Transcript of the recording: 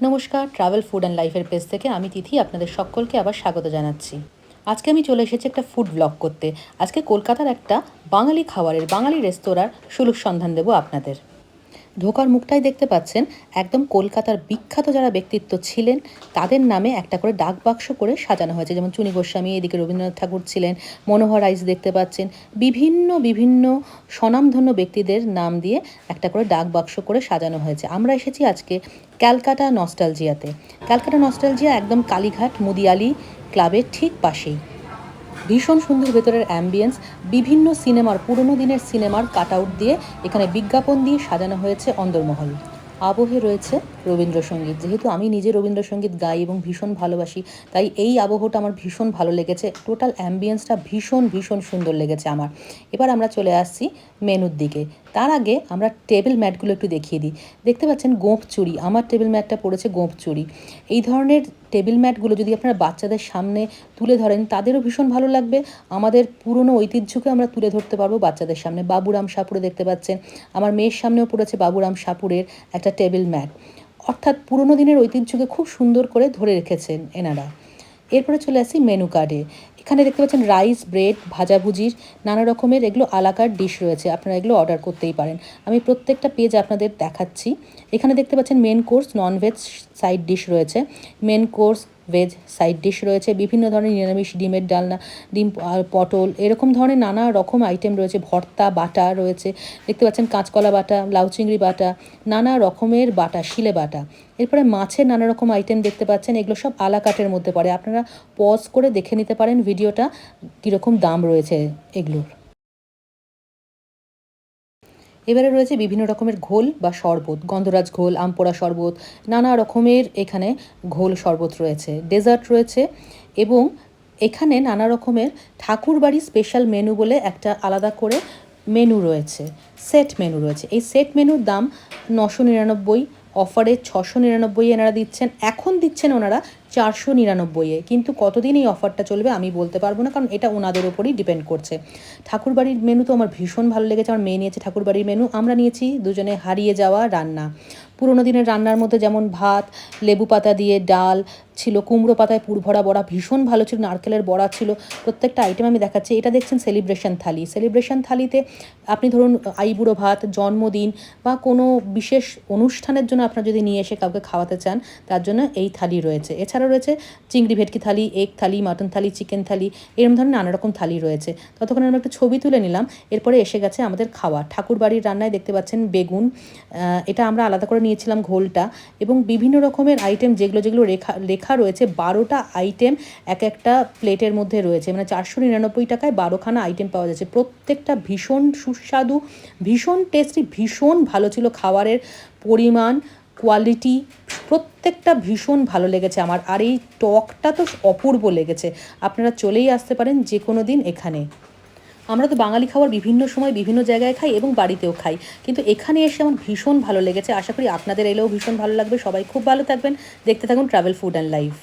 নমস্কার, travel food and লাইফের page থেকে আমি তিথি আপনাদের সকলকে আবার স্বাগত জানাচ্ছি। আজকে আমি চলে এসেছি একটা ফুড ব্লগ করতে। আজকে কলকাতার একটা বাঙালি খাবারের বাঙালি রেস্তোরাঁর সুলুক সন্ধান দেবো আপনাদের। ঢোকার মুখটাই দেখতে পাচ্ছেন একদম কলকাতার বিখ্যাত যারা ব্যক্তিত্ব ছিলেন তাদের নামে একটা করে ডাক বাক্স করে সাজানো হয়েছে। যেমন চুনি গোস্বামী, এদিকে রবীন্দ্রনাথ ঠাকুর ছিলেন, মনোহর রাইস দেখতে পাচ্ছেন, বিভিন্ন বিভিন্ন স্বনামধন্য ব্যক্তিদের নাম দিয়ে একটা করে ডাক বাক্স করে সাজানো হয়েছে। আমরা এসেছি আজকে ক্যালকাটা নস্টালজিয়াতে। ক্যালকাটা নস্টালজিয়া একদম কালীঘাট মুদিয়ালি ক্লাবের ঠিক পাশেই। ভীষণ সুন্দর ভেতরের অ্যাম্বিয়েন্স, বিভিন্ন সিনেমার পুরনো দিনের সিনেমার কাট আউট দিয়ে এখানে বিজ্ঞাপন দিয়ে সাজানো হয়েছে অন্দরমহল। আবহে রয়েছে রবীন্দ্রসঙ্গীত। যেহেতু আমি নিজে রবীন্দ্রসঙ্গীত গাই এবং ভীষণ ভালোবাসি, তাই এই আবহটা আমার ভীষণ ভালো লেগেছে। টোটাল অ্যাম্বিয়েন্সটা ভীষণ ভীষণ সুন্দর লেগেছে আমার। এবার আমরা চলে আসছি মেনুর দিকে। তার আগে আমরা টেবিল ম্যাটগুলো একটু দেখিয়ে দিই। দেখতে পাচ্ছেন গোঁফ চুড়ি, আমার টেবিল ম্যাটটা পড়েছে গোঁফ চুড়ি। এই ধরনের টেবিল ম্যাটগুলো যদি আপনারা বাচ্চাদের সামনে তুলে ধরেন তাদেরও ভীষণ ভালো লাগবে। আমাদের পুরনো ঐতিহ্যকে আমরা তুলে ধরতে পারবো বাচ্চাদের সামনে। বাবুরাম সাপুরে দেখতে পাচ্ছেন, আমার মেয়ের সামনেও পড়েছে বাবুরাম সাপুরের একটা টেবিল ম্যাট। অর্থাৎ পুরনো দিনের ঐতিহ্যকে খুব সুন্দর করে ধরে রেখেছেন এনারা। এরপরে চলে আসি মেনু কার্ডে। এখানে দেখতে পাচ্ছেন রাইস, ব্রেড, ভাজাভুজির নানা রকমের এগুলো আলাকার ডিশ রয়েছে, আপনারা এগুলো অর্ডার করতেই পারেন। আমি প্রত্যেকটা পেজ আপনাদের দেখাচ্ছি। এখানে দেখতে পাচ্ছেন main course non veg side dish রয়েছে, main course veg side dish রয়েছে, বিভিন্ন ধরনের নিরামিষ ডিমের ডালনা, ডিম পটল এরকম ধরনের নানা রকম আইটেম রয়েছে, ভর্তা বাটা রয়েছে, দেখতে পাচ্ছেন কাঁচকলা বাটা, লাউ চিংড়ি বাটা, নানা রকমের বাটা, শিলে বাটা। এরপরে মাছের নানা রকম আইটেম দেখতে পাচ্ছেন, এগুলো সব আলাকাটের মধ্যে পড়ে। আপনারা পজ করে দেখে নিতে পারেন ভিডিওটা কীরকম দাম রয়েছে এগুলোর। এবারে রয়েছে বিভিন্ন রকমের ঘোল বা শরবত, গন্ধরাজ ঘোল, আমপোড়া শরবত, নানা রকমের এখানে ঘোল শরবত রয়েছে, ডেজার্ট রয়েছে এবং এখানে নানা রকমের ঠাকুরবাড়ি স্পেশাল মেনু বলে একটা আলাদা করে মেনু রয়েছে, সেট মেনু রয়েছে। এই সেট মেনুর দাম 999, অফারে 699 এনারা দিচ্ছেন, এখন দিচ্ছেন ওনারা 499-এ। কিন্তু কতদিন এই অফারটা চলবে আমি বলতে পারবো না, কারণ এটা ওনাদের ওপরই ডিপেন্ড করছে। ঠাকুরবাড়ির মেনু তো আমার ভীষণ ভালো লেগেছে। আমার মেয়ে নিয়েছে ঠাকুরবাড়ির মেনু, আমরা নিয়েছি দুজনে হারিয়ে যাওয়া রান্না। পুরোনো দিনের রান্নার মধ্যে যেমন ভাত, লেবু পাতা দিয়ে ডাল ছিল, কুমড়ো পাতায় পুরভরা বড়া ভীষণ ভালো ছিল, নারকেলের বড়া ছিল। প্রত্যেকটা আইটেম আমি দেখাচ্ছি। এটা দেখছেন সেলিব্রেশন থালি। সেলিব্রেশন থালিতে আপনি ধরুন আইবুড়ো ভাত, জন্মদিন বা কোনো বিশেষ অনুষ্ঠানের জন্য আপনারা যদি নিয়ে এসে কাউকে খাওয়াতে চান তার জন্য এই থালি রয়েছে। এছাড়াও রয়েছে চিংড়ি ভেটকি থালি, এগ থালি, মাটন থালি, চিকেন থালি, এরকম ধরনের নানা রকম থালি রয়েছে। ততক্ষণে আমরা একটু ছবি তুলে নিলাম। এরপরে এসে গেছে আমাদের খাওয়া। ঠাকুরবাড়ির রান্নায় দেখতে পাচ্ছেন বেগুন, এটা আমরা আলাদা করে নিয়েছিলাম ঘোলটা, এবং বিভিন্ন রকমের আইটেম যেগুলো যেগুলো লেখা রয়েছে 12টা আইটেম এক একটা প্লেটের মধ্যে রয়েছে। মানে 499 টাকায় 12খানা আইটেম পাওয়া যাচ্ছে। প্রত্যেকটা ভীষণ সুস্বাদু, ভীষণ টেস্টি, ভীষণ ভালো ছিল। খাবারের পরিমাণ, কোয়ালিটি প্রত্যেকটা ভীষণ ভালো লেগেছে আমার। আর এই টকটা তো অপূর্ব লেগেছে। আপনারা চলেই আসতে পারেন যে কোনো দিন এখানে। আমরা তো বাঙালি খাবার বিভিন্ন সময় বিভিন্ন জায়গায় খাই এবং বাড়িতেও খাই, কিন্তু এখানে এসে আমার ভীষণ ভালো লেগেছে। আশা করি আপনাদের এলেও ভীষণ ভালো লাগবে। সবাই খুব ভালো থাকবেন, দেখতে থাকুন ট্রাভেল ফুড অ্যান্ড লাইফ।